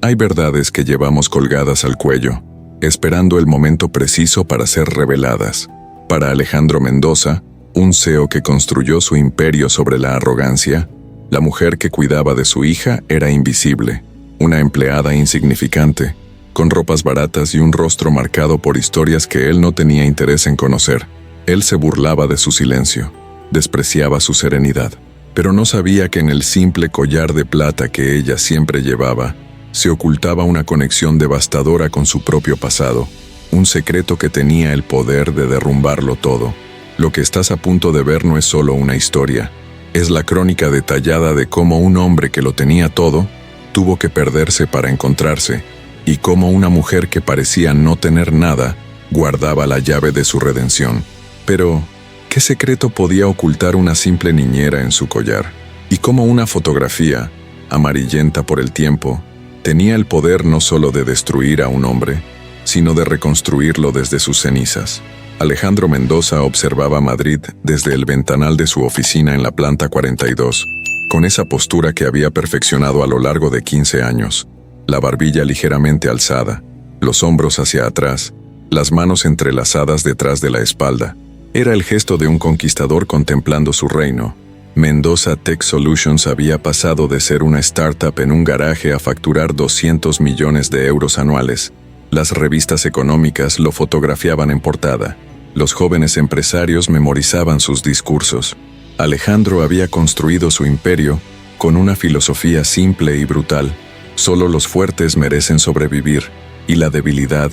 Hay verdades que llevamos colgadas al cuello, esperando el momento preciso para ser reveladas. Para Alejandro Mendoza, un CEO que construyó su imperio sobre la arrogancia, la mujer que cuidaba de su hija era invisible, una empleada insignificante, con ropas baratas y un rostro marcado por historias que él no tenía interés en conocer. Él se burlaba de su silencio, despreciaba su serenidad, pero no sabía que en el simple collar de plata que ella siempre llevaba, se ocultaba una conexión devastadora con su propio pasado, un secreto que tenía el poder de derrumbarlo todo. Lo que estás a punto de ver no es solo una historia, es la crónica detallada de cómo un hombre que lo tenía todo, tuvo que perderse para encontrarse, y cómo una mujer que parecía no tener nada, guardaba la llave de su redención. Pero, ¿qué secreto podía ocultar una simple niñera en su collar? Y cómo una fotografía, amarillenta por el tiempo, tenía el poder no solo de destruir a un hombre, sino de reconstruirlo desde sus cenizas. Alejandro Mendoza observaba Madrid desde el ventanal de su oficina en la planta 42, con esa postura que había perfeccionado a lo largo de 15 años, la barbilla ligeramente alzada, los hombros hacia atrás, las manos entrelazadas detrás de la espalda. Era el gesto de un conquistador contemplando su reino. Mendoza Tech Solutions había pasado de ser una startup en un garaje a facturar 200 millones de euros anuales. Las revistas económicas lo fotografiaban en portada. Los jóvenes empresarios memorizaban sus discursos. Alejandro había construido su imperio con una filosofía simple y brutal. Solo los fuertes merecen sobrevivir, y la debilidad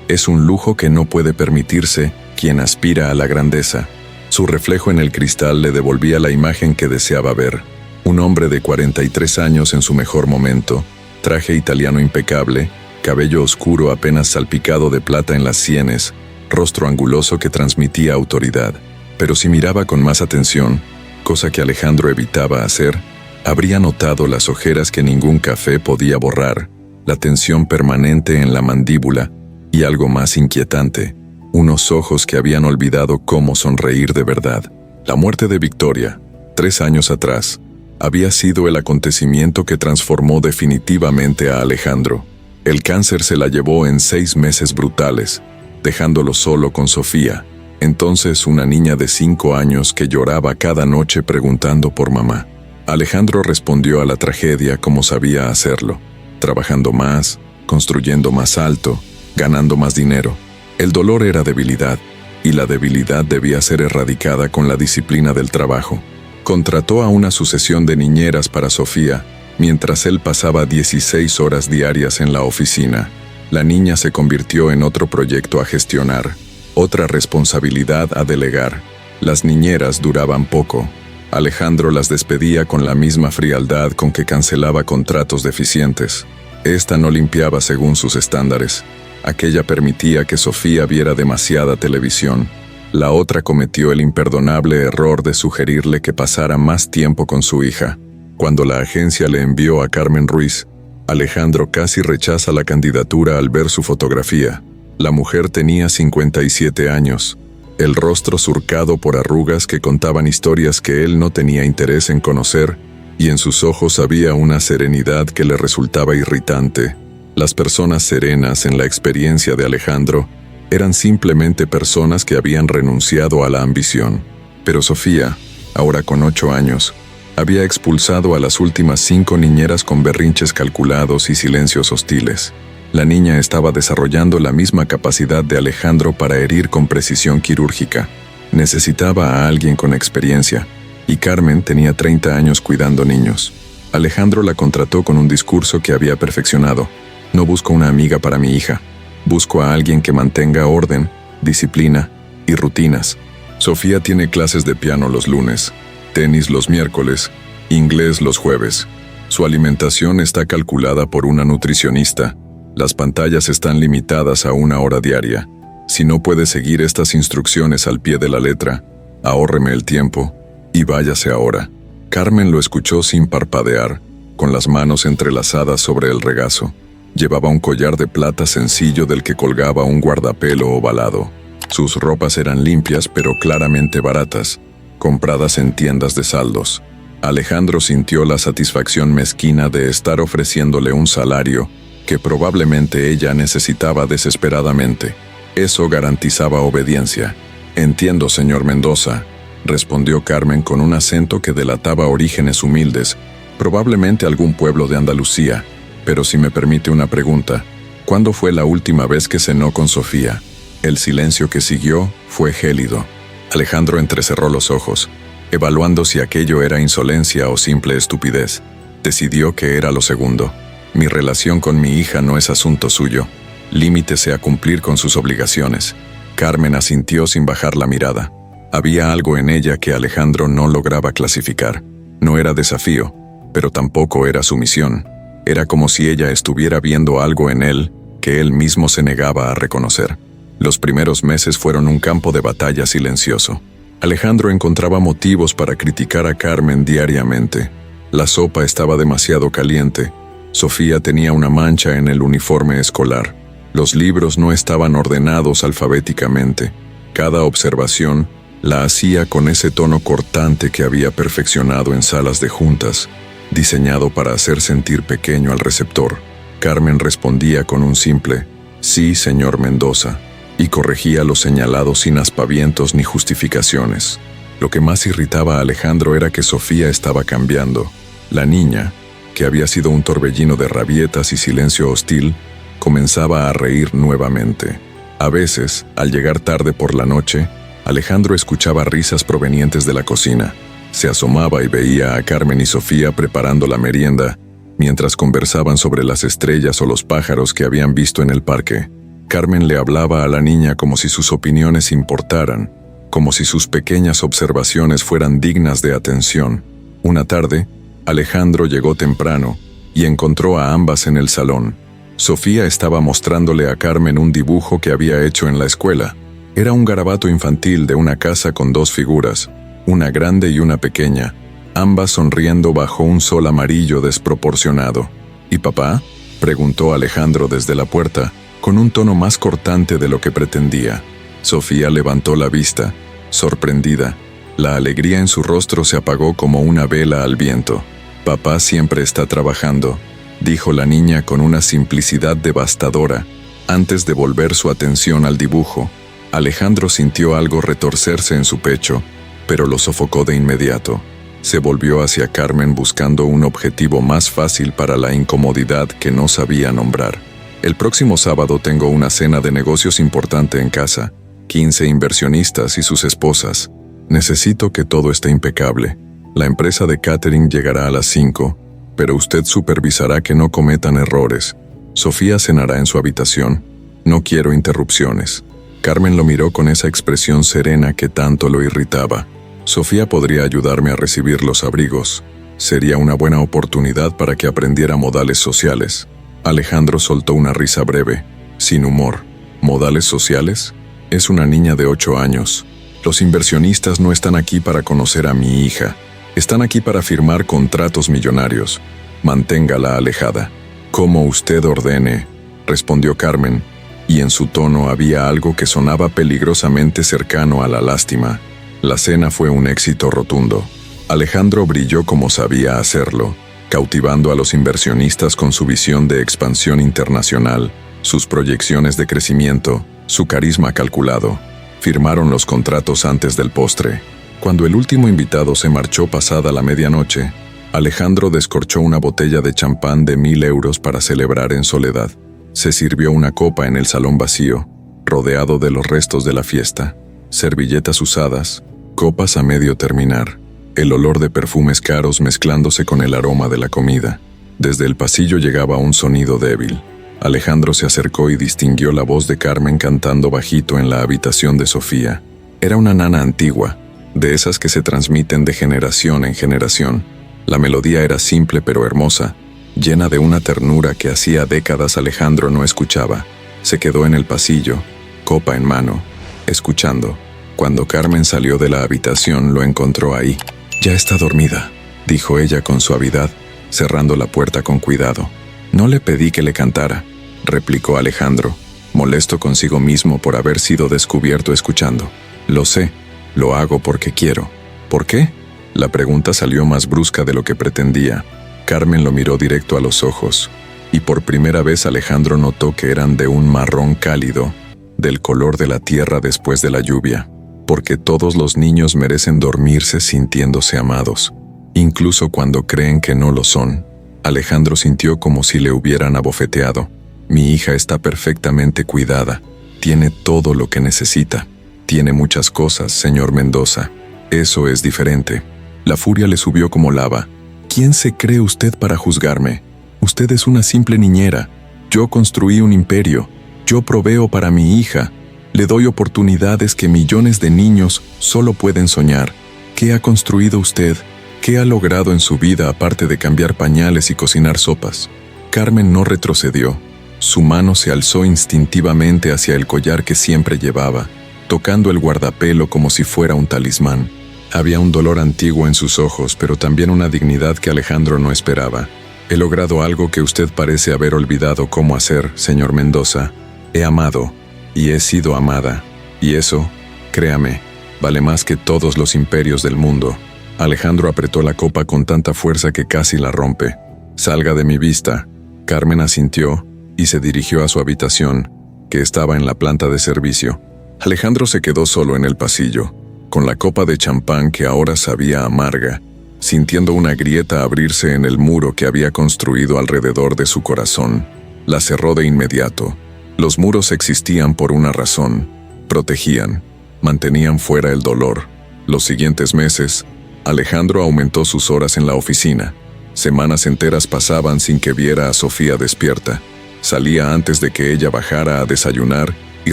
es un lujo que no puede permitirse quien aspira a la grandeza. Su reflejo en el cristal le devolvía la imagen que deseaba ver. Un hombre de 43 años en su mejor momento, traje italiano impecable, cabello oscuro apenas salpicado de plata en las sienes, rostro anguloso que transmitía autoridad. Pero si miraba con más atención, cosa que Alejandro evitaba hacer, habría notado las ojeras que ningún café podía borrar, la tensión permanente en la mandíbula y algo más inquietante, unos ojos que habían olvidado cómo sonreír de verdad. La muerte de Victoria, 3 años atrás, había sido el acontecimiento que transformó definitivamente a Alejandro. El cáncer se la llevó en 6 meses brutales, dejándolo solo con Sofía, entonces una niña de 5 años que lloraba cada noche preguntando por mamá. Alejandro respondió a la tragedia como sabía hacerlo, trabajando más, construyendo más alto, ganando más dinero. El dolor era debilidad, y la debilidad debía ser erradicada con la disciplina del trabajo. Contrató a una sucesión de niñeras para Sofía, mientras él pasaba 16 horas diarias en la oficina. La niña se convirtió en otro proyecto a gestionar, otra responsabilidad a delegar. Las niñeras duraban poco. Alejandro las despedía con la misma frialdad con que cancelaba contratos deficientes. Esta no limpiaba según sus estándares. Aquella permitía que Sofía viera demasiada televisión. La otra cometió el imperdonable error de sugerirle que pasara más tiempo con su hija. Cuando la agencia le envió a Carmen Ruiz, Alejandro casi rechaza la candidatura al ver su fotografía. La mujer tenía 57 años, el rostro surcado por arrugas que contaban historias que él no tenía interés en conocer, y en sus ojos había una serenidad que le resultaba irritante. Las personas serenas en la experiencia de Alejandro eran simplemente personas que habían renunciado a la ambición. Pero Sofía, ahora con 8 años, había expulsado a las últimas 5 niñeras con berrinches calculados y silencios hostiles. La niña estaba desarrollando la misma capacidad de Alejandro para herir con precisión quirúrgica. Necesitaba a alguien con experiencia, y Carmen tenía 30 años cuidando niños. Alejandro la contrató con un discurso que había perfeccionado. No busco una amiga para mi hija. Busco a alguien que mantenga orden, disciplina y rutinas. Sofía tiene clases de piano los lunes, tenis los miércoles, inglés los jueves. Su alimentación está calculada por una nutricionista. Las pantallas están limitadas a 1 hora diaria. Si no puede seguir estas instrucciones al pie de la letra, ahórreme el tiempo y váyase ahora. Carmen lo escuchó sin parpadear, con las manos entrelazadas sobre el regazo. Llevaba un collar de plata sencillo del que colgaba un guardapelo ovalado. Sus ropas eran limpias pero claramente baratas, compradas en tiendas de saldos. Alejandro sintió la satisfacción mezquina de estar ofreciéndole un salario que probablemente ella necesitaba desesperadamente. Eso garantizaba obediencia. «Entiendo, señor Mendoza», respondió Carmen con un acento que delataba orígenes humildes, probablemente algún pueblo de Andalucía. «Pero si me permite una pregunta, ¿cuándo fue la última vez que cenó con Sofía?» El silencio que siguió fue gélido. Alejandro entrecerró los ojos, evaluando si aquello era insolencia o simple estupidez. Decidió que era lo segundo. «Mi relación con mi hija no es asunto suyo. Límitese a cumplir con sus obligaciones». Carmen asintió sin bajar la mirada. Había algo en ella que Alejandro no lograba clasificar. No era desafío, pero tampoco era sumisión. Era como si ella estuviera viendo algo en él que él mismo se negaba a reconocer. Los primeros meses fueron un campo de batalla silencioso. Alejandro encontraba motivos para criticar a Carmen diariamente. La sopa estaba demasiado caliente. Sofía tenía una mancha en el uniforme escolar. Los libros no estaban ordenados alfabéticamente. Cada observación la hacía con ese tono cortante que había perfeccionado en salas de juntas, diseñado para hacer sentir pequeño al receptor. Carmen respondía con un simple «Sí, señor Mendoza», y corregía lo señalado sin aspavientos ni justificaciones. Lo que más irritaba a Alejandro era que Sofía estaba cambiando. La niña, que había sido un torbellino de rabietas y silencio hostil, comenzaba a reír nuevamente. A veces, al llegar tarde por la noche, Alejandro escuchaba risas provenientes de la cocina. Se asomaba y veía a Carmen y Sofía preparando la merienda, mientras conversaban sobre las estrellas o los pájaros que habían visto en el parque. Carmen le hablaba a la niña como si sus opiniones importaran, como si sus pequeñas observaciones fueran dignas de atención. Una tarde, Alejandro llegó temprano y encontró a ambas en el salón. Sofía estaba mostrándole a Carmen un dibujo que había hecho en la escuela. Era un garabato infantil de una casa con dos figuras, una grande y una pequeña, ambas sonriendo bajo un sol amarillo desproporcionado. ¿Y papá?, preguntó Alejandro desde la puerta, con un tono más cortante de lo que pretendía. Sofía levantó la vista, sorprendida. La alegría en su rostro se apagó como una vela al viento. «Papá siempre está trabajando», dijo la niña con una simplicidad devastadora, antes de volver su atención al dibujo. Alejandro sintió algo retorcerse en su pecho, pero lo sofocó de inmediato. Se volvió hacia Carmen buscando un objetivo más fácil para la incomodidad que no sabía nombrar. «El próximo sábado tengo una cena de negocios importante en casa, 15 inversionistas y sus esposas. Necesito que todo esté impecable. La empresa de catering llegará a las 5, pero usted supervisará que no cometan errores. Sofía cenará en su habitación. No quiero interrupciones». Carmen lo miró con esa expresión serena que tanto lo irritaba. «Sofía podría ayudarme a recibir los abrigos. Sería una buena oportunidad para que aprendiera modales sociales». Alejandro soltó una risa breve, sin humor. «¿Modales sociales? Es una niña de 8 años. Los inversionistas no están aquí para conocer a mi hija. Están aquí para firmar contratos millonarios. Manténgala alejada». «Como usted ordene», respondió Carmen, y en su tono había algo que sonaba peligrosamente cercano a la lástima. La cena fue un éxito rotundo. Alejandro brilló como sabía hacerlo, cautivando a los inversionistas con su visión de expansión internacional, sus proyecciones de crecimiento, su carisma calculado. Firmaron los contratos antes del postre. Cuando el último invitado se marchó pasada la medianoche, Alejandro descorchó una botella de champán de 1.000 euros para celebrar en soledad. Se sirvió una copa en el salón vacío, rodeado de los restos de la fiesta. Servilletas usadas, copas a medio terminar, el olor de perfumes caros mezclándose con el aroma de la comida. Desde el pasillo llegaba un sonido débil. Alejandro se acercó y distinguió la voz de Carmen cantando bajito en la habitación de Sofía. Era una nana antigua, de esas que se transmiten de generación en generación. La melodía era simple pero hermosa, llena de una ternura que hacía décadas Alejandro no escuchaba. Se quedó en el pasillo, copa en mano, escuchando. Cuando Carmen salió de la habitación, lo encontró ahí. «Ya está dormida», dijo ella con suavidad, cerrando la puerta con cuidado. «No le pedí que le cantara», replicó Alejandro, molesto consigo mismo por haber sido descubierto escuchando. «Lo sé, lo hago porque quiero». «¿Por qué?». La pregunta salió más brusca de lo que pretendía. Carmen lo miró directo a los ojos. y por primera vez Alejandro notó que eran de un marrón cálido, del color de la tierra después de la lluvia, porque todos los niños merecen dormirse sintiéndose amados, incluso cuando creen que no lo son. Alejandro sintió como si le hubieran abofeteado. Mi hija está perfectamente cuidada, tiene todo lo que necesita. Tiene muchas cosas, señor Mendoza. Eso es diferente. La furia le subió como lava. ¿Quién se cree usted para juzgarme? Usted es una simple niñera. Yo construí un imperio. Yo proveo para mi hija. Le doy oportunidades que millones de niños solo pueden soñar. ¿Qué ha construido usted? ¿Qué ha logrado en su vida aparte de cambiar pañales y cocinar sopas? Carmen no retrocedió. Su mano se alzó instintivamente hacia el collar que siempre llevaba, tocando el guardapelo como si fuera un talismán. Había un dolor antiguo en sus ojos, pero también una dignidad que Alejandro no esperaba. He logrado algo que usted parece haber olvidado cómo hacer, señor Mendoza. He amado, y he sido amada. Y eso, créame, vale más que todos los imperios del mundo. Alejandro apretó la copa con tanta fuerza que casi la rompe. Salga de mi vista. Carmen asintió y se dirigió a su habitación, que estaba en la planta de servicio. Alejandro se quedó solo en el pasillo, con la copa de champán que ahora sabía amarga, sintiendo una grieta abrirse en el muro que había construido alrededor de su corazón. La cerró de inmediato. Los muros existían por una razón. Protegían, mantenían fuera el dolor. Los siguientes meses, Alejandro aumentó sus horas en la oficina. Semanas enteras pasaban sin que viera a Sofía despierta. Salía antes de que ella bajara a desayunar y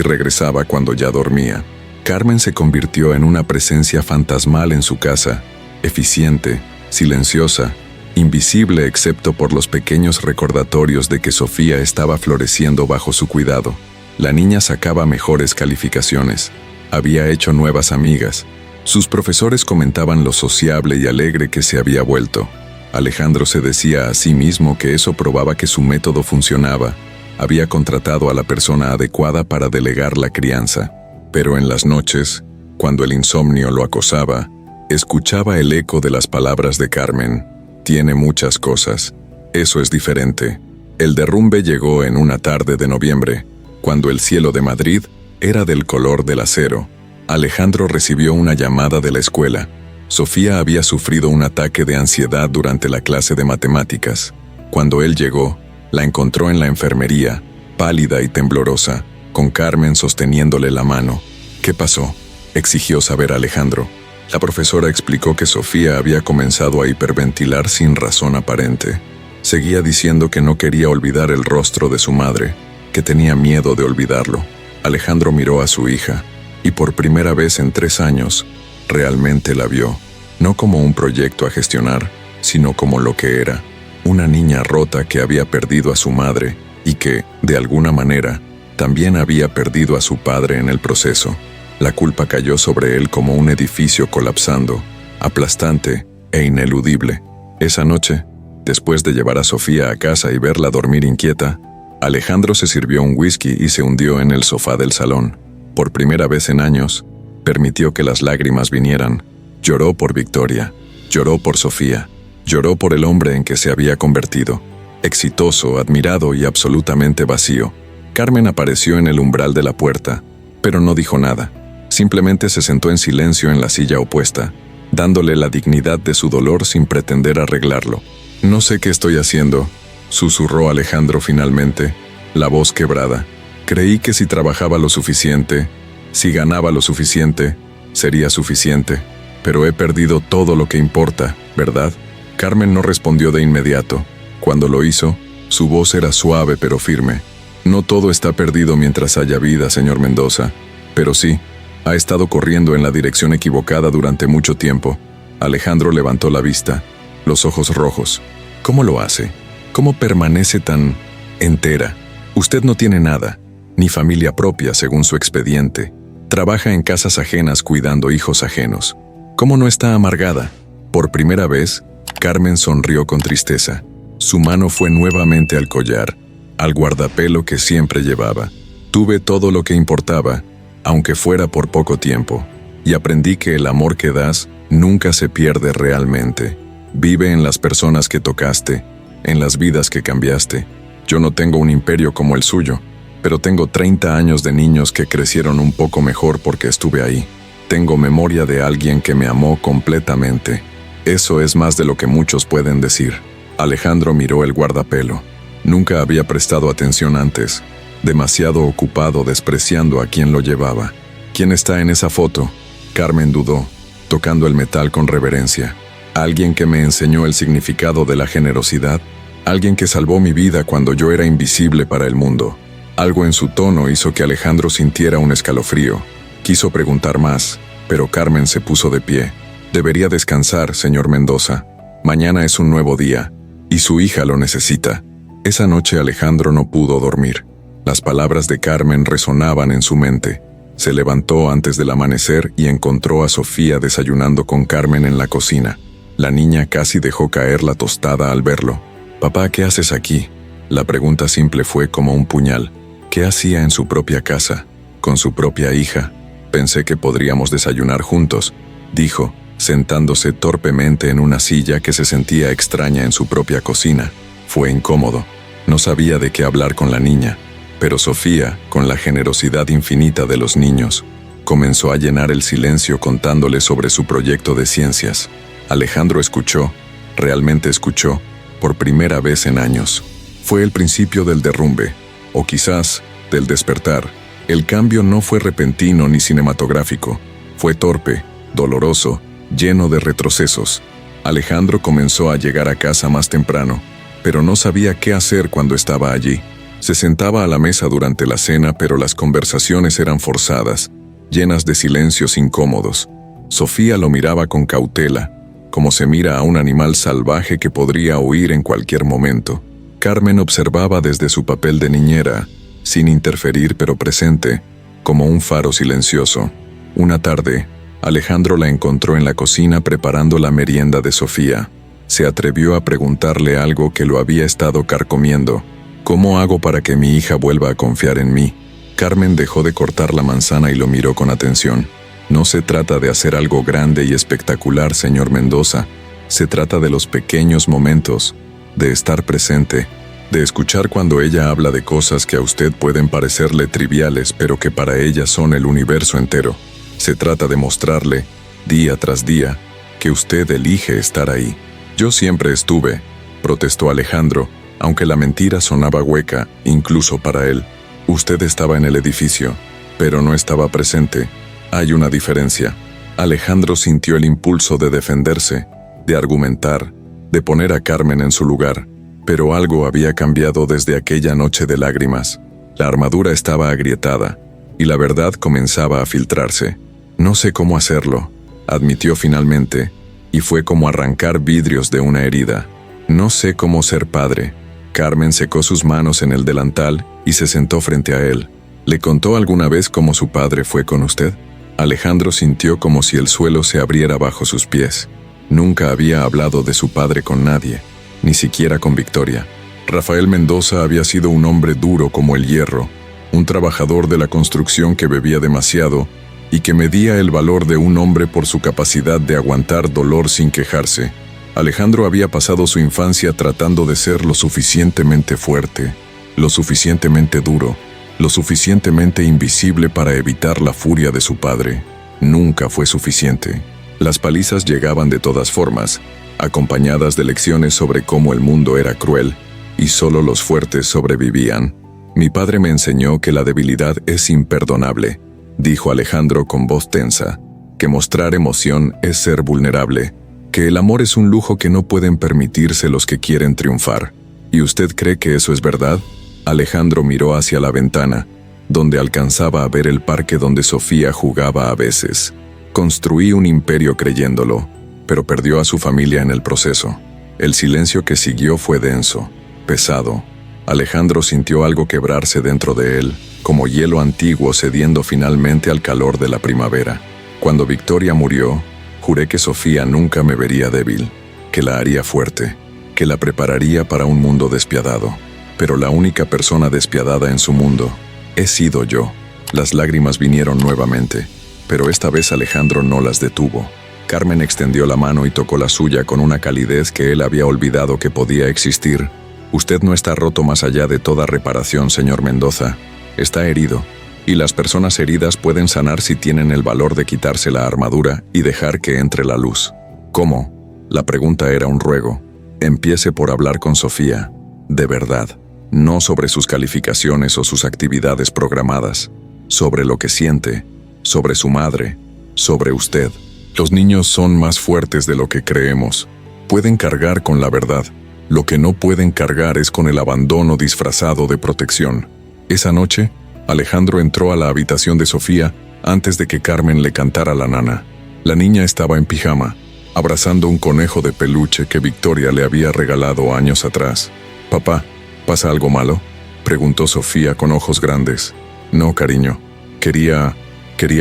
regresaba cuando ya dormía. Carmen se convirtió en una presencia fantasmal en su casa, eficiente, silenciosa, invisible excepto por los pequeños recordatorios de que Sofía estaba floreciendo bajo su cuidado. La niña sacaba mejores calificaciones, había hecho nuevas amigas. Sus profesores comentaban lo sociable y alegre que se había vuelto. Alejandro se decía a sí mismo que eso probaba que su método funcionaba. Había contratado a la persona adecuada para delegar la crianza. Pero en las noches, cuando el insomnio lo acosaba, escuchaba el eco de las palabras de Carmen. Tiene muchas cosas. Eso es diferente. El derrumbe llegó en una tarde de noviembre, cuando el cielo de Madrid era del color del acero. Alejandro recibió una llamada de la escuela. Sofía había sufrido un ataque de ansiedad durante la clase de matemáticas. Cuando él llegó, la encontró en la enfermería, pálida y temblorosa, con Carmen sosteniéndole la mano. ¿Qué pasó?, exigió saber Alejandro. La profesora explicó que Sofía había comenzado a hiperventilar sin razón aparente. Seguía diciendo que no quería olvidar el rostro de su madre, que tenía miedo de olvidarlo. Alejandro miró a su hija, y por primera vez en 3 años, realmente la vio, no como un proyecto a gestionar, sino como lo que era, una niña rota que había perdido a su madre y que, de alguna manera, también había perdido a su padre en el proceso. La culpa cayó sobre él como un edificio colapsando, aplastante e ineludible. Esa noche, después de llevar a Sofía a casa y verla dormir inquieta, Alejandro se sirvió un whisky y se hundió en el sofá del salón. Por primera vez en años, permitió que las lágrimas vinieran. Lloró por Victoria, lloró por Sofía, lloró por el hombre en que se había convertido. Exitoso, admirado y absolutamente vacío. Carmen apareció en el umbral de la puerta, pero no dijo nada. Simplemente se sentó en silencio en la silla opuesta, dándole la dignidad de su dolor sin pretender arreglarlo. «No sé qué estoy haciendo», susurró Alejandro finalmente, la voz quebrada. «Creí que si trabajaba lo suficiente, si ganaba lo suficiente, sería suficiente. Pero he perdido todo lo que importa, ¿verdad?». Carmen no respondió de inmediato. Cuando lo hizo, su voz era suave pero firme. «No todo está perdido mientras haya vida, señor Mendoza. Pero sí, ha estado corriendo en la dirección equivocada durante mucho tiempo». Alejandro levantó la vista, los ojos rojos. «¿Cómo lo hace? ¿Cómo permanece tan entera? Usted no tiene nada, ni familia propia según su expediente. Trabaja en casas ajenas cuidando hijos ajenos. ¿Cómo no está amargada?». Por primera vez, Carmen sonrió con tristeza. Su mano fue nuevamente al collar, al guardapelo que siempre llevaba. «Tuve todo lo que importaba, aunque fuera por poco tiempo, y aprendí que el amor que das nunca se pierde realmente. Vive en las personas que tocaste, en las vidas que cambiaste. Yo no tengo un imperio como el suyo, pero tengo 30 años de niños que crecieron un poco mejor porque estuve ahí. Tengo memoria de alguien que me amó completamente. Eso es más de lo que muchos pueden decir. Alejandro miró el guardapelo. Nunca había prestado atención antes, demasiado ocupado despreciando a quien lo llevaba. ¿Quién está en esa foto? Carmen dudó, tocando el metal con reverencia. Alguien que me enseñó el significado de la generosidad, alguien que salvó mi vida cuando yo era invisible para el mundo. Algo en su tono hizo que Alejandro sintiera un escalofrío. Quiso preguntar más, pero Carmen se puso de pie. Debería descansar, señor Mendoza. Mañana es un nuevo día, y su hija lo necesita. Esa noche Alejandro no pudo dormir. Las palabras de Carmen resonaban en su mente. Se levantó antes del amanecer y encontró a Sofía desayunando con Carmen en la cocina. La niña casi dejó caer la tostada al verlo. «Papá, ¿qué haces aquí?» La pregunta simple fue como un puñal. ¿Qué hacía en su propia casa, con su propia hija? «Pensé que podríamos desayunar juntos», dijo, sentándose torpemente en una silla que se sentía extraña en su propia cocina. Fue incómodo. No sabía de qué hablar con la niña, pero Sofía, con la generosidad infinita de los niños, comenzó a llenar el silencio contándole sobre su proyecto de ciencias. Alejandro escuchó, realmente escuchó, por primera vez en años. Fue el principio del derrumbe, o quizás del despertar. El cambio no fue repentino ni cinematográfico. Fue torpe, doloroso, lleno de retrocesos. Alejandro comenzó a llegar a casa más temprano, pero no sabía qué hacer cuando estaba allí. Se sentaba a la mesa durante la cena, pero las conversaciones eran forzadas, llenas de silencios incómodos. Sofía lo miraba con cautela, como se mira a un animal salvaje que podría huir en cualquier momento. Carmen observaba desde su papel de niñera, sin interferir pero presente, como un faro silencioso. Una tarde, Alejandro la encontró en la cocina preparando la merienda de Sofía. Se atrevió a preguntarle algo que lo había estado carcomiendo. «¿Cómo hago para que mi hija vuelva a confiar en mí?» Carmen dejó de cortar la manzana y lo miró con atención. «No se trata de hacer algo grande y espectacular, señor Mendoza. Se trata de los pequeños momentos, de estar presente, de escuchar cuando ella habla de cosas que a usted pueden parecerle triviales, pero que para ella son el universo entero. Se trata de mostrarle, día tras día, que usted elige estar ahí». «Yo siempre estuve», protestó Alejandro, aunque la mentira sonaba hueca, incluso para él. «Usted estaba en el edificio, pero no estaba presente. Hay una diferencia». Alejandro sintió el impulso de defenderse, de argumentar, de poner a Carmen en su lugar, pero algo había cambiado desde aquella noche de lágrimas. La armadura estaba agrietada, y la verdad comenzaba a filtrarse. «No sé cómo hacerlo», admitió finalmente, y fue como arrancar vidrios de una herida. «No sé cómo ser padre». Carmen secó sus manos en el delantal y se sentó frente a él. «¿Le contó alguna vez cómo su padre fue con usted?» Alejandro sintió como si el suelo se abriera bajo sus pies. Nunca había hablado de su padre con nadie, ni siquiera con Victoria. Rafael Mendoza había sido un hombre duro como el hierro, un trabajador de la construcción que bebía demasiado y que medía el valor de un hombre por su capacidad de aguantar dolor sin quejarse. Alejandro había pasado su infancia tratando de ser lo suficientemente fuerte, lo suficientemente duro, lo suficientemente invisible para evitar la furia de su padre. Nunca fue suficiente. Las palizas llegaban de todas formas, acompañadas de lecciones sobre cómo el mundo era cruel, y solo los fuertes sobrevivían. «Mi padre me enseñó que la debilidad es imperdonable», dijo Alejandro con voz tensa, «que mostrar emoción es ser vulnerable, que el amor es un lujo que no pueden permitirse los que quieren triunfar. ¿Y usted cree que eso es verdad?» Alejandro miró hacia la ventana, donde alcanzaba a ver el parque donde Sofía jugaba a veces. «Construí un imperio creyéndolo, pero perdió a su familia en el proceso». El silencio que siguió fue denso, pesado. Alejandro sintió algo quebrarse dentro de él, como hielo antiguo cediendo finalmente al calor de la primavera. «Cuando Victoria murió, juré que Sofía nunca me vería débil, que la haría fuerte, que la prepararía para un mundo despiadado. Pero la única persona despiadada en su mundo he sido yo». Las lágrimas vinieron nuevamente, pero esta vez Alejandro no las detuvo. Carmen extendió la mano y tocó la suya con una calidez que él había olvidado que podía existir. Usted no está roto más allá de toda reparación, señor Mendoza. Está herido. Y las personas heridas pueden sanar si tienen el valor de quitarse la armadura y dejar que entre la luz. ¿Cómo? La pregunta era un ruego. Empiece por hablar con Sofía. De verdad. No sobre sus calificaciones o sus actividades programadas. Sobre lo que siente. Sobre su madre. Sobre usted. Los niños son más fuertes de lo que creemos. Pueden cargar con la verdad. Lo que no pueden cargar es con el abandono disfrazado de protección. Esa noche, Alejandro entró a la habitación de Sofía antes de que Carmen le cantara la nana. La niña estaba en pijama, abrazando un conejo de peluche que Victoria le había regalado años atrás. «Papá, ¿pasa algo malo?», preguntó Sofía con ojos grandes. «No, cariño. Quería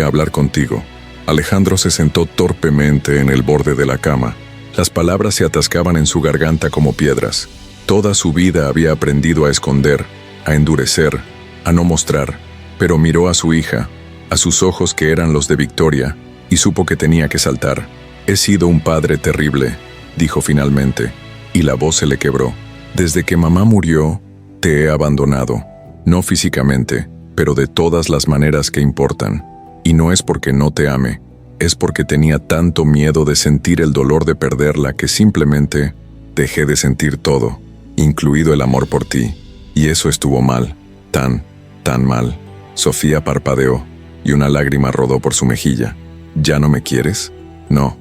hablar contigo». Alejandro se sentó torpemente en el borde de la cama. Las palabras se atascaban en su garganta como piedras. Toda su vida había aprendido a esconder, a endurecer, a no mostrar, pero miró a su hija, a sus ojos que eran los de Victoria, y supo que tenía que saltar. «He sido un padre terrible», dijo finalmente, y la voz se le quebró. «Desde que mamá murió, te he abandonado. No físicamente, pero de todas las maneras que importan. Y no es porque no te ame, es porque tenía tanto miedo de sentir el dolor de perderla que simplemente dejé de sentir todo, incluido el amor por ti. Y eso estuvo mal, tan mal». Sofía parpadeó, y una lágrima rodó por su mejilla. «¿Ya no me quieres?». «No».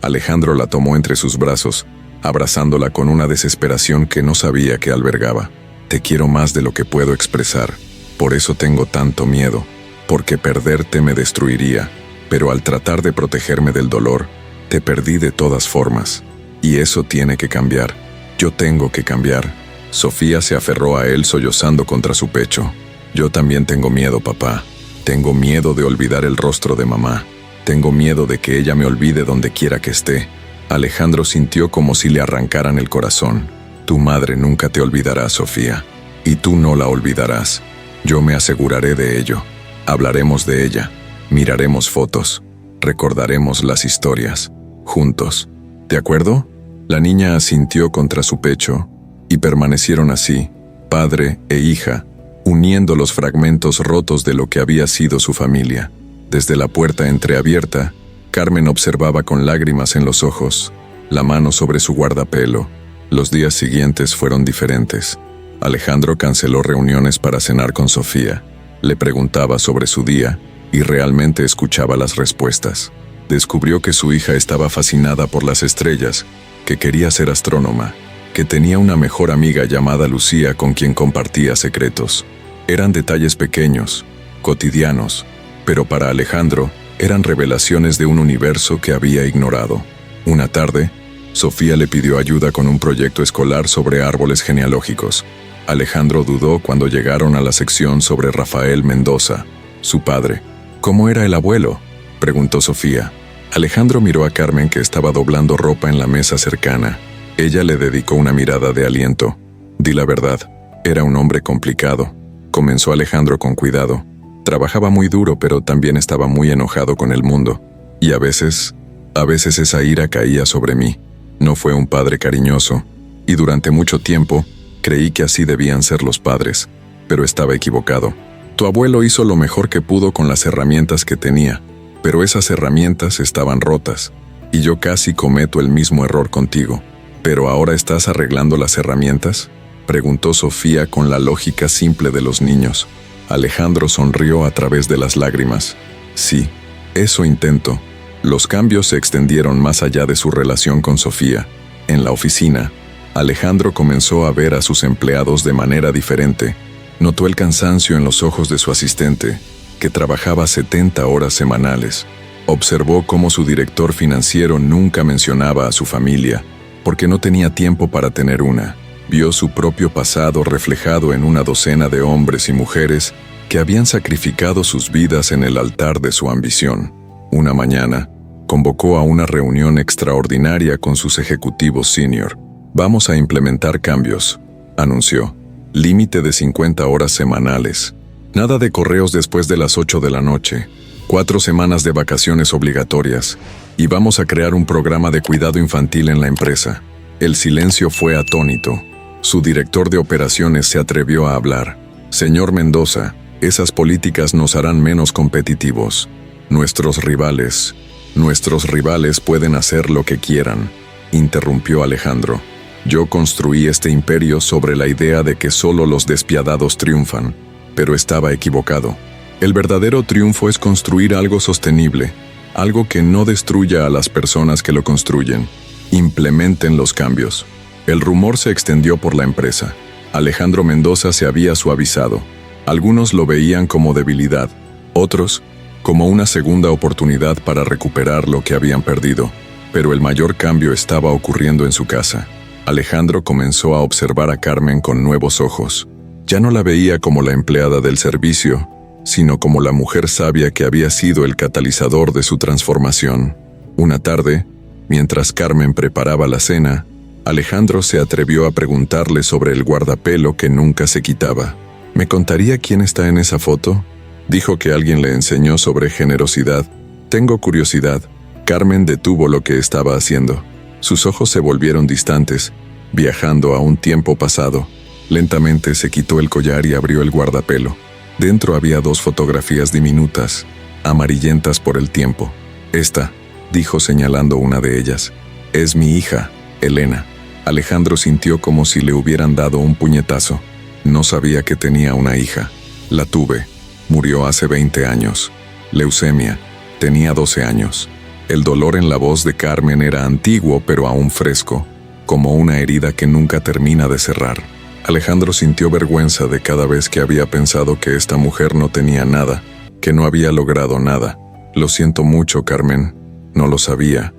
Alejandro la tomó entre sus brazos, abrazándola con una desesperación que no sabía que albergaba. «Te quiero más de lo que puedo expresar. Por eso tengo tanto miedo, porque perderte me destruiría. Pero al tratar de protegerme del dolor, te perdí de todas formas. Y eso tiene que cambiar. Yo tengo que cambiar». Sofía se aferró a él sollozando contra su pecho. «Yo también tengo miedo, papá. Tengo miedo de olvidar el rostro de mamá. Tengo miedo de que ella me olvide donde quiera que esté». Alejandro sintió como si le arrancaran el corazón. «Tu madre nunca te olvidará, Sofía. Y tú no la olvidarás. Yo me aseguraré de ello. Hablaremos de ella. Miraremos fotos. Recordaremos las historias. Juntos. ¿De acuerdo?». La niña asintió contra su pecho, y permanecieron así, padre e hija, uniendo los fragmentos rotos de lo que había sido su familia. Desde la puerta entreabierta, Carmen observaba con lágrimas en los ojos, la mano sobre su guardapelo. Los días siguientes fueron diferentes. Alejandro canceló reuniones para cenar con Sofía. Le preguntaba sobre su día, y realmente escuchaba las respuestas. Descubrió que su hija estaba fascinada por las estrellas, que quería ser astrónoma, que tenía una mejor amiga llamada Lucía con quien compartía secretos. Eran detalles pequeños, cotidianos, pero para Alejandro eran revelaciones de un universo que había ignorado. Una tarde, Sofía le pidió ayuda con un proyecto escolar sobre árboles genealógicos. Alejandro dudó cuando llegaron a la sección sobre Rafael Mendoza, su padre. «¿Cómo era el abuelo?», preguntó Sofía. Alejandro miró a Carmen, que estaba doblando ropa en la mesa cercana. Ella le dedicó una mirada de aliento. «Di la verdad, era un hombre complicado», comenzó Alejandro con cuidado. «Trabajaba muy duro, pero también estaba muy enojado con el mundo. Y a veces esa ira caía sobre mí. No fue un padre cariñoso, y durante mucho tiempo creí que así debían ser los padres, pero estaba equivocado. Tu abuelo hizo lo mejor que pudo con las herramientas que tenía, pero esas herramientas estaban rotas, y yo casi cometo el mismo error contigo. ¿Pero ahora estás arreglando las herramientas?», preguntó Sofía con la lógica simple de los niños. Alejandro sonrió a través de las lágrimas. «Sí, eso intento». Los cambios se extendieron más allá de su relación con Sofía. En la oficina, Alejandro comenzó a ver a sus empleados de manera diferente. Notó el cansancio en los ojos de su asistente, que trabajaba 70 horas semanales. Observó cómo su director financiero nunca mencionaba a su familia, porque no tenía tiempo para tener una. Vio su propio pasado reflejado en una docena de hombres y mujeres que habían sacrificado sus vidas en el altar de su ambición. Una mañana, convocó a una reunión extraordinaria con sus ejecutivos senior. «Vamos a implementar cambios», anunció. «Límite de 50 horas semanales. Nada de correos después de las 8 de la noche. 4 semanas de vacaciones obligatorias. Y vamos a crear un programa de cuidado infantil en la empresa». El silencio fue atónito. Su director de operaciones se atrevió a hablar. «Señor Mendoza, esas políticas nos harán menos competitivos. Nuestros rivales pueden hacer lo que quieran», interrumpió Alejandro. «Yo construí este imperio sobre la idea de que solo los despiadados triunfan, pero estaba equivocado. El verdadero triunfo es construir algo sostenible, algo que no destruya a las personas que lo construyen. Implementen los cambios». El rumor se extendió por la empresa. Alejandro Mendoza se había suavizado. Algunos lo veían como debilidad, otros como una segunda oportunidad para recuperar lo que habían perdido. Pero el mayor cambio estaba ocurriendo en su casa. Alejandro comenzó a observar a Carmen con nuevos ojos. Ya no la veía como la empleada del servicio, sino como la mujer sabia que había sido el catalizador de su transformación. Una tarde, mientras Carmen preparaba la cena, Alejandro se atrevió a preguntarle sobre el guardapelo que nunca se quitaba. «¿Me contaría quién está en esa foto?». Dijo que alguien le enseñó sobre generosidad. «Tengo curiosidad». Carmen detuvo lo que estaba haciendo. Sus ojos se volvieron distantes, viajando a un tiempo pasado. Lentamente se quitó el collar y abrió el guardapelo. Dentro había 2 fotografías diminutas, amarillentas por el tiempo. «Esta», dijo señalando una de ellas, «es mi hija, Elena». Alejandro sintió como si le hubieran dado un puñetazo. No sabía que tenía una hija. «La tuve. Murió hace 20 años. Leucemia. Tenía 12 años». El dolor en la voz de Carmen era antiguo pero aún fresco, como una herida que nunca termina de cerrar. Alejandro sintió vergüenza de cada vez que había pensado que esta mujer no tenía nada, que no había logrado nada. «Lo siento mucho, Carmen. No lo sabía.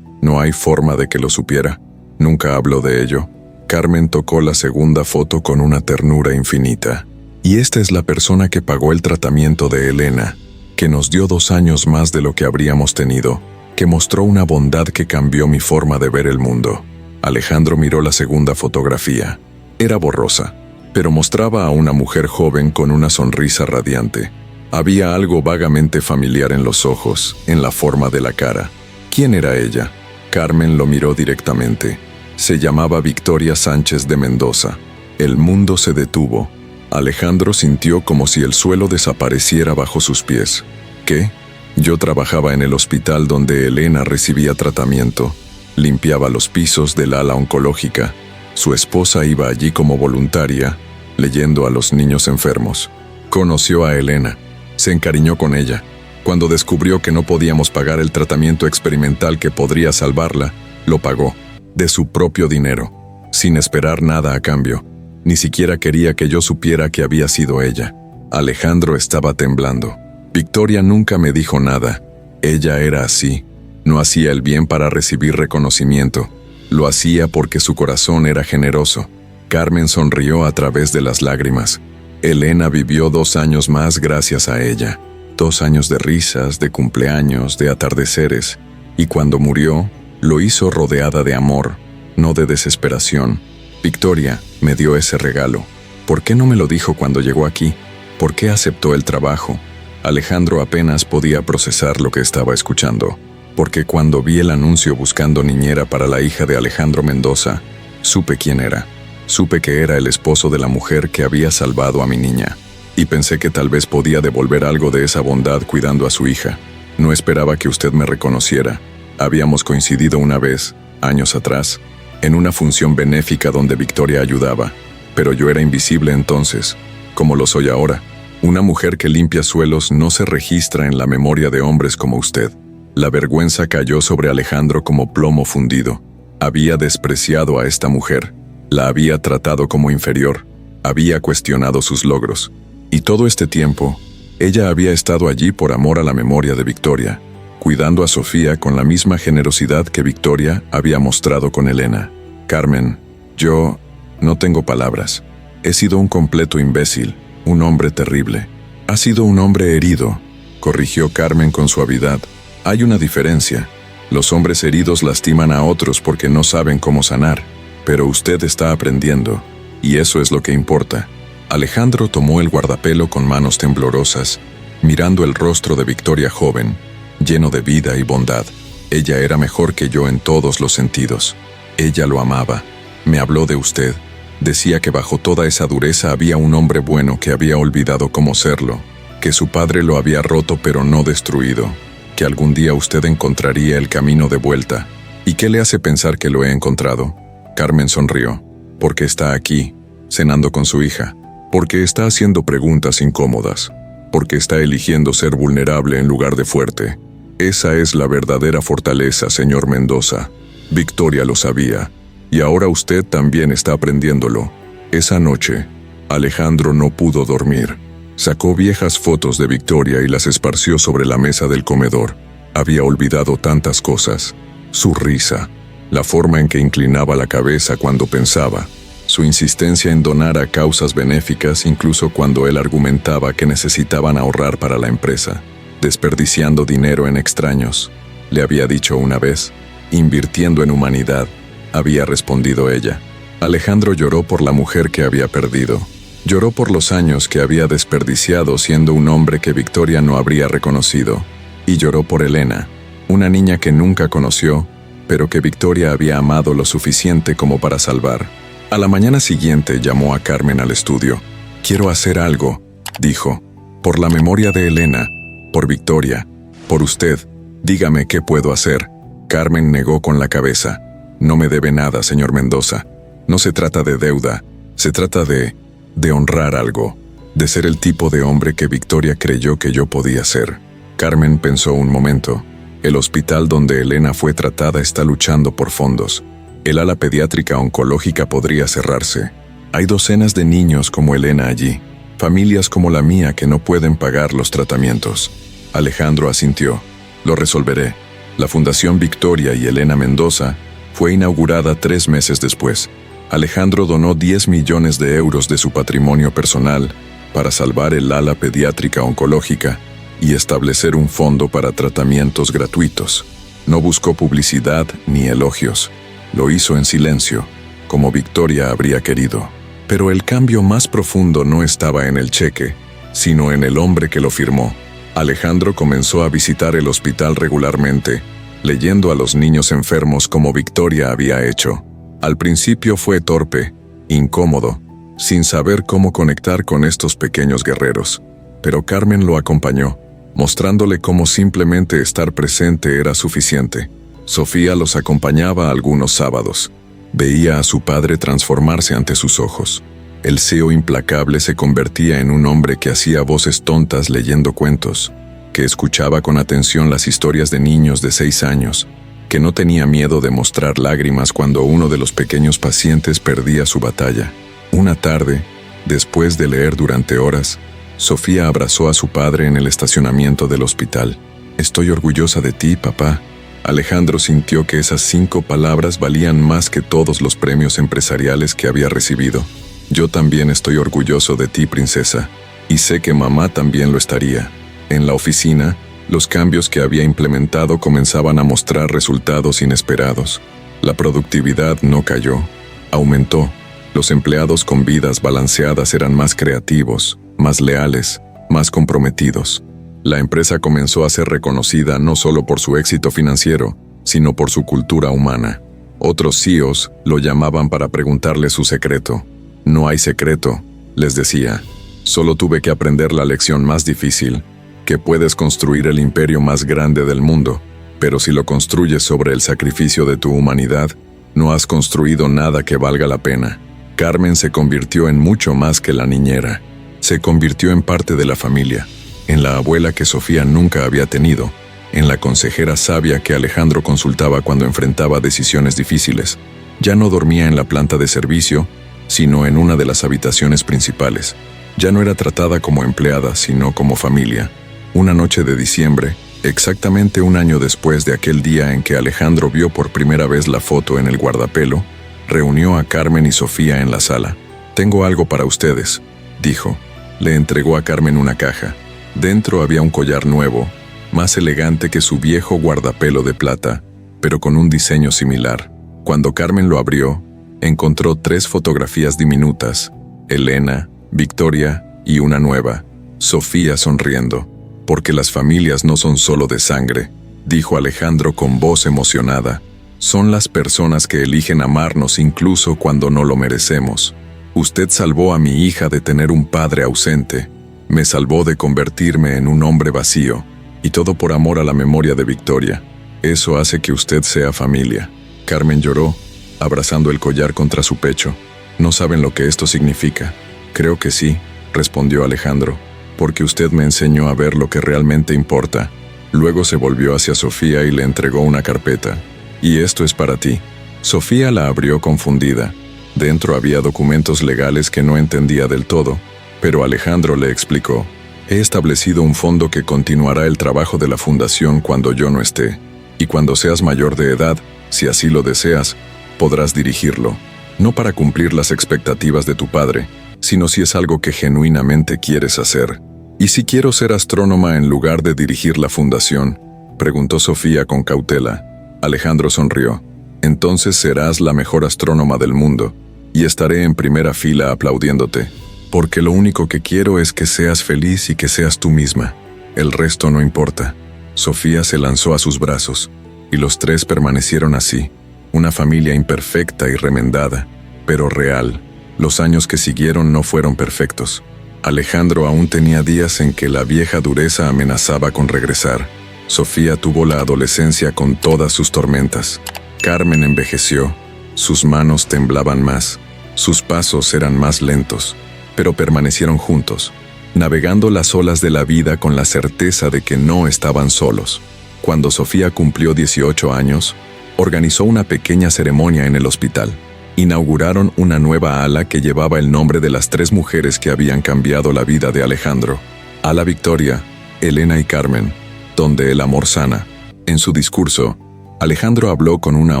No hay forma de que lo supiera. Nunca habló de ello». Carmen tocó la segunda foto con una ternura infinita. «Y esta es la persona que pagó el tratamiento de Elena, que nos dio 2 años más de lo que habríamos tenido, que mostró una bondad que cambió mi forma de ver el mundo». Alejandro miró la segunda fotografía. Era borrosa, pero mostraba a una mujer joven con una sonrisa radiante. Había algo vagamente familiar en los ojos, en la forma de la cara. ¿Quién era ella? Carmen lo miró directamente. Se llamaba Victoria Sánchez de Mendoza. El mundo se detuvo. Alejandro sintió como si el suelo desapareciera bajo sus pies. ¿Qué? Yo trabajaba en el hospital donde Elena recibía tratamiento. Limpiaba los pisos del ala oncológica. Su esposa iba allí como voluntaria, leyendo a los niños enfermos. Conoció a Elena. Se encariñó con ella. Cuando descubrió que no podíamos pagar el tratamiento experimental que podría salvarla, lo pagó, de su propio dinero, sin esperar nada a cambio. Ni siquiera quería que yo supiera que había sido ella. Alejandro estaba temblando. Victoria nunca me dijo nada. Ella era así. No hacía el bien para recibir reconocimiento. Lo hacía porque su corazón era generoso. Carmen sonrió a través de las lágrimas. Elena vivió 2 años más gracias a ella. 2 años de risas, de cumpleaños, de atardeceres. Y cuando murió, lo hizo rodeada de amor, no de desesperación. Victoria me dio ese regalo. ¿Por qué no me lo dijo cuando llegó aquí? ¿Por qué aceptó el trabajo? Alejandro apenas podía procesar lo que estaba escuchando, porque cuando vi el anuncio buscando niñera para la hija de Alejandro Mendoza, supe quién era. Supe que era el esposo de la mujer que había salvado a mi niña. Y pensé que tal vez podía devolver algo de esa bondad cuidando a su hija. No esperaba que usted me reconociera. Habíamos coincidido una vez, años atrás, en una función benéfica donde Victoria ayudaba, pero yo era invisible entonces, como lo soy ahora. Una mujer que limpia suelos no se registra en la memoria de hombres como usted. La vergüenza cayó sobre Alejandro como plomo fundido. Había despreciado a esta mujer, la había tratado como inferior, había cuestionado sus logros. Y todo este tiempo, ella había estado allí por amor a la memoria de Victoria, cuidando a Sofía con la misma generosidad que Victoria había mostrado con Elena. Carmen, yo no tengo palabras. He sido un completo imbécil, un hombre terrible. Ha sido un hombre herido, corrigió Carmen con suavidad. Hay una diferencia. Los hombres heridos lastiman a otros porque no saben cómo sanar, pero usted está aprendiendo, y eso es lo que importa. Alejandro tomó el guardapelo con manos temblorosas, mirando el rostro de Victoria joven, lleno de vida y bondad. Ella era mejor que yo en todos los sentidos. Ella lo amaba. Me habló de usted. Decía que bajo toda esa dureza había un hombre bueno que había olvidado cómo serlo, que su padre lo había roto pero no destruido, que algún día usted encontraría el camino de vuelta. ¿Y qué le hace pensar que lo he encontrado? Carmen sonrió. Porque está aquí, cenando con su hija. Porque está haciendo preguntas incómodas. Porque está eligiendo ser vulnerable en lugar de fuerte. Esa es la verdadera fortaleza, señor Mendoza. Victoria lo sabía. Y ahora usted también está aprendiéndolo. Esa noche, Alejandro no pudo dormir. Sacó viejas fotos de Victoria y las esparció sobre la mesa del comedor. Había olvidado tantas cosas. Su risa, la forma en que inclinaba la cabeza cuando pensaba, su insistencia en donar a causas benéficas incluso cuando él argumentaba que necesitaban ahorrar para la empresa, desperdiciando dinero en extraños. Le había dicho una vez, invirtiendo en humanidad, había respondido ella. Alejandro lloró por la mujer que había perdido. Lloró por los años que había desperdiciado siendo un hombre que Victoria no habría reconocido. Y lloró por Elena, una niña que nunca conoció, pero que Victoria había amado lo suficiente como para salvar. A la mañana siguiente llamó a Carmen al estudio. «Quiero hacer algo», dijo. «Por la memoria de Elena, por Victoria, por usted. Dígame qué puedo hacer». Carmen negó con la cabeza. «No me debe nada, señor Mendoza. No se trata de deuda. Se trata de honrar algo. De ser el tipo de hombre que Victoria creyó que yo podía ser». Carmen pensó un momento. El hospital donde Elena fue tratada está luchando por fondos. El ala pediátrica oncológica podría cerrarse. Hay docenas de niños como Elena allí, familias como la mía que no pueden pagar los tratamientos. Alejandro asintió. «Lo resolveré». La Fundación Victoria y Elena Mendoza fue inaugurada 3 meses después. Alejandro donó 10 millones de euros de su patrimonio personal para salvar el ala pediátrica oncológica y establecer un fondo para tratamientos gratuitos. No buscó publicidad ni elogios. Lo hizo en silencio, como Victoria habría querido. Pero el cambio más profundo no estaba en el cheque, sino en el hombre que lo firmó. Alejandro comenzó a visitar el hospital regularmente, leyendo a los niños enfermos como Victoria había hecho. Al principio fue torpe, incómodo, sin saber cómo conectar con estos pequeños guerreros. Pero Carmen lo acompañó, mostrándole cómo simplemente estar presente era suficiente. Sofía los acompañaba algunos sábados. Veía a su padre transformarse ante sus ojos. El CEO implacable se convertía en un hombre que hacía voces tontas leyendo cuentos, que escuchaba con atención las historias de niños de 6 años, que no tenía miedo de mostrar lágrimas cuando uno de los pequeños pacientes perdía su batalla. Una tarde, después de leer durante horas, Sofía abrazó a su padre en el estacionamiento del hospital. «Estoy orgullosa de ti, papá». Alejandro sintió que esas 5 palabras valían más que todos los premios empresariales que había recibido. «Yo también estoy orgulloso de ti, princesa, y sé que mamá también lo estaría». En la oficina, los cambios que había implementado comenzaban a mostrar resultados inesperados. La productividad no cayó, aumentó. Los empleados con vidas balanceadas eran más creativos, más leales, más comprometidos. La empresa comenzó a ser reconocida no solo por su éxito financiero, sino por su cultura humana. Otros CEOs lo llamaban para preguntarle su secreto. «No hay secreto», les decía. «Solo tuve que aprender la lección más difícil, que puedes construir el imperio más grande del mundo, pero si lo construyes sobre el sacrificio de tu humanidad, no has construido nada que valga la pena». Carmen se convirtió en mucho más que la niñera. Se convirtió en parte de la familia, en la abuela que Sofía nunca había tenido, en la consejera sabia que Alejandro consultaba cuando enfrentaba decisiones difíciles. Ya no dormía en la planta de servicio, sino en una de las habitaciones principales. Ya no era tratada como empleada, sino como familia. Una noche de diciembre, exactamente 1 año después de aquel día en que Alejandro vio por primera vez la foto en el guardapelo, reunió a Carmen y Sofía en la sala. «Tengo algo para ustedes», dijo. Le entregó a Carmen una caja. Dentro había un collar nuevo, más elegante que su viejo guardapelo de plata, pero con un diseño similar. Cuando Carmen lo abrió, encontró 3 fotografías diminutas: Elena, Victoria y una nueva, Sofía sonriendo. «Porque las familias no son solo de sangre», dijo Alejandro con voz emocionada. Son las personas que eligen amarnos incluso cuando no lo merecemos. Usted salvó a mi hija de tener un padre ausente. Me salvó de convertirme en un hombre vacío. Y todo por amor a la memoria de Victoria. Eso hace que usted sea familia. Carmen lloró, abrazando el collar contra su pecho. No saben lo que esto significa. Creo que sí, respondió Alejandro, porque usted me enseñó a ver lo que realmente importa. Luego se volvió hacia Sofía y le entregó una carpeta. Y esto es para ti. Sofía la abrió confundida. Dentro había documentos legales que no entendía del todo, pero Alejandro le explicó: he establecido un fondo que continuará el trabajo de la fundación cuando yo no esté, y cuando seas mayor de edad, si así lo deseas, podrás dirigirlo, no para cumplir las expectativas de tu padre, sino si es algo que genuinamente quieres hacer. ¿Y si quiero ser astrónoma en lugar de dirigir la fundación?, preguntó Sofía con cautela. Alejandro sonrió. Entonces serás la mejor astrónoma del mundo, y estaré en primera fila aplaudiéndote, porque lo único que quiero es que seas feliz y que seas tú misma. El resto no importa. Sofía se lanzó a sus brazos, y los tres permanecieron así, una familia imperfecta y remendada, pero real. Los años que siguieron no fueron perfectos. Alejandro aún tenía días en que la vieja dureza amenazaba con regresar. Sofía tuvo la adolescencia con todas sus tormentas. Carmen envejeció. Sus manos temblaban más. Sus pasos eran más lentos, pero permanecieron juntos, navegando las olas de la vida con la certeza de que no estaban solos. Cuando Sofía cumplió 18 años, organizó una pequeña ceremonia en el hospital. Inauguraron una nueva ala que llevaba el nombre de las 3 mujeres que habían cambiado la vida de Alejandro: Ala Victoria, Elena y Carmen, donde el amor sana. En su discurso, Alejandro habló con una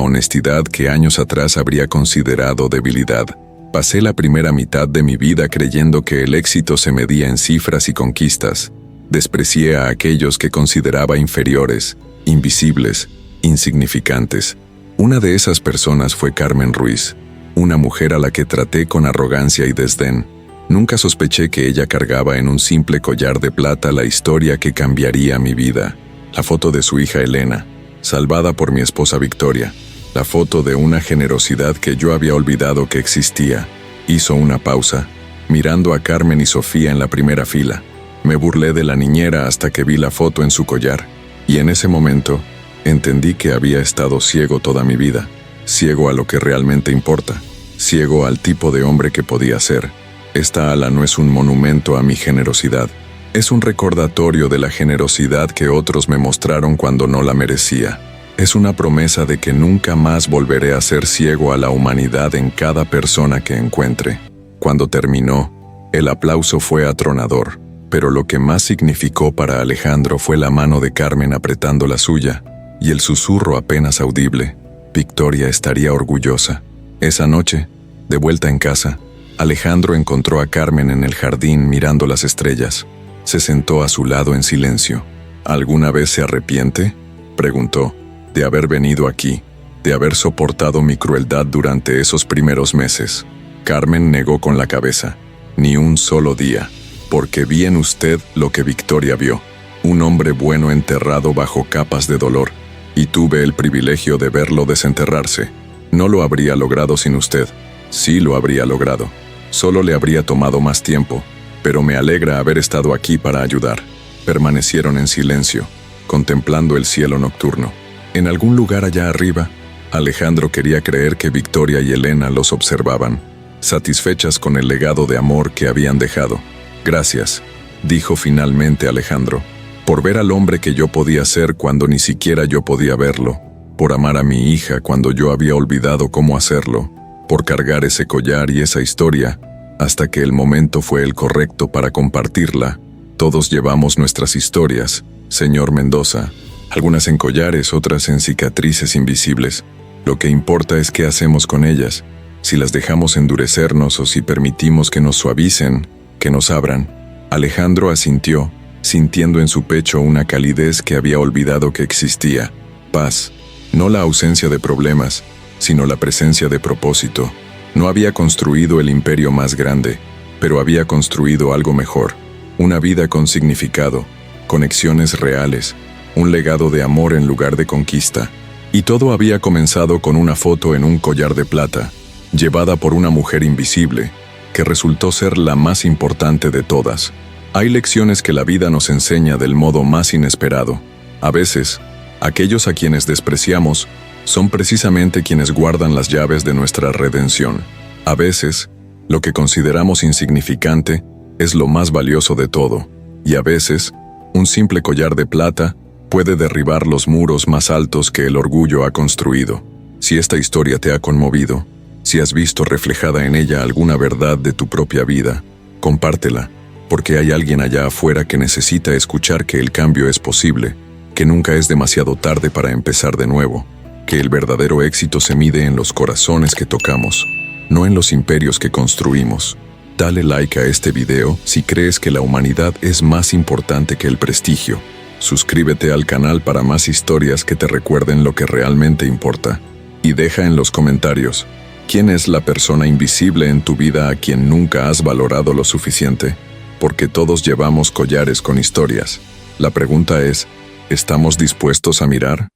honestidad que años atrás habría considerado debilidad. Pasé la primera mitad de mi vida creyendo que el éxito se medía en cifras y conquistas. Desprecié a aquellos que consideraba inferiores, invisibles, insignificantes. Una de esas personas fue Carmen Ruiz, una mujer a la que traté con arrogancia y desdén. Nunca sospeché que ella cargaba en un simple collar de plata la historia que cambiaría mi vida. La foto de su hija Elena, salvada por mi esposa Victoria. La foto de una generosidad que yo había olvidado que existía. Hizo una pausa, mirando a Carmen y Sofía en la primera fila. Me burlé de la niñera hasta que vi la foto en su collar. Y en ese momento, entendí que había estado ciego toda mi vida. Ciego a lo que realmente importa. Ciego al tipo de hombre que podía ser. Esta ala no es un monumento a mi generosidad. Es un recordatorio de la generosidad que otros me mostraron cuando no la merecía. Es una promesa de que nunca más volveré a ser ciego a la humanidad en cada persona que encuentre. Cuando terminó, el aplauso fue atronador, pero lo que más significó para Alejandro fue la mano de Carmen apretando la suya, y el susurro apenas audible: Victoria estaría orgullosa. Esa noche, de vuelta en casa, Alejandro encontró a Carmen en el jardín mirando las estrellas. Se sentó a su lado en silencio. ¿Alguna vez se arrepiente?, preguntó, de haber venido aquí, de haber soportado mi crueldad durante esos primeros meses. Carmen negó con la cabeza. Ni un solo día, porque vi en usted lo que Victoria vio, un hombre bueno enterrado bajo capas de dolor, y tuve el privilegio de verlo desenterrarse. No lo habría logrado sin usted. Sí lo habría logrado. Solo le habría tomado más tiempo, pero me alegra haber estado aquí para ayudar. Permanecieron en silencio, contemplando el cielo nocturno. En algún lugar allá arriba, Alejandro quería creer que Victoria y Elena los observaban, satisfechas con el legado de amor que habían dejado. Gracias, dijo finalmente Alejandro, por ver al hombre que yo podía ser cuando ni siquiera yo podía verlo, por amar a mi hija cuando yo había olvidado cómo hacerlo, por cargar ese collar y esa historia, hasta que el momento fue el correcto para compartirla. Todos llevamos nuestras historias, señor Mendoza, algunas en collares, otras en cicatrices invisibles. Lo que importa es qué hacemos con ellas, si las dejamos endurecernos o si permitimos que nos suavicen, que nos abran. Alejandro asintió, sintiendo en su pecho una calidez que había olvidado que existía. Paz, no la ausencia de problemas, sino la presencia de propósito. No había construido el imperio más grande, pero había construido algo mejor. Una vida con significado, conexiones reales, un legado de amor en lugar de conquista. Y todo había comenzado con una foto en un collar de plata, llevada por una mujer invisible, que resultó ser la más importante de todas. Hay lecciones que la vida nos enseña del modo más inesperado. A veces, aquellos a quienes despreciamos son precisamente quienes guardan las llaves de nuestra redención. A veces, lo que consideramos insignificante es lo más valioso de todo, y a veces, un simple collar de plata puede derribar los muros más altos que el orgullo ha construido. Si esta historia te ha conmovido, si has visto reflejada en ella alguna verdad de tu propia vida, compártela, porque hay alguien allá afuera que necesita escuchar que el cambio es posible, que nunca es demasiado tarde para empezar de nuevo, que el verdadero éxito se mide en los corazones que tocamos, no en los imperios que construimos. Dale like a este video si crees que la humanidad es más importante que el prestigio. Suscríbete al canal para más historias que te recuerden lo que realmente importa. Y deja en los comentarios, ¿quién es la persona invisible en tu vida a quien nunca has valorado lo suficiente? Porque todos llevamos collares con historias. La pregunta es, ¿estamos dispuestos a mirar?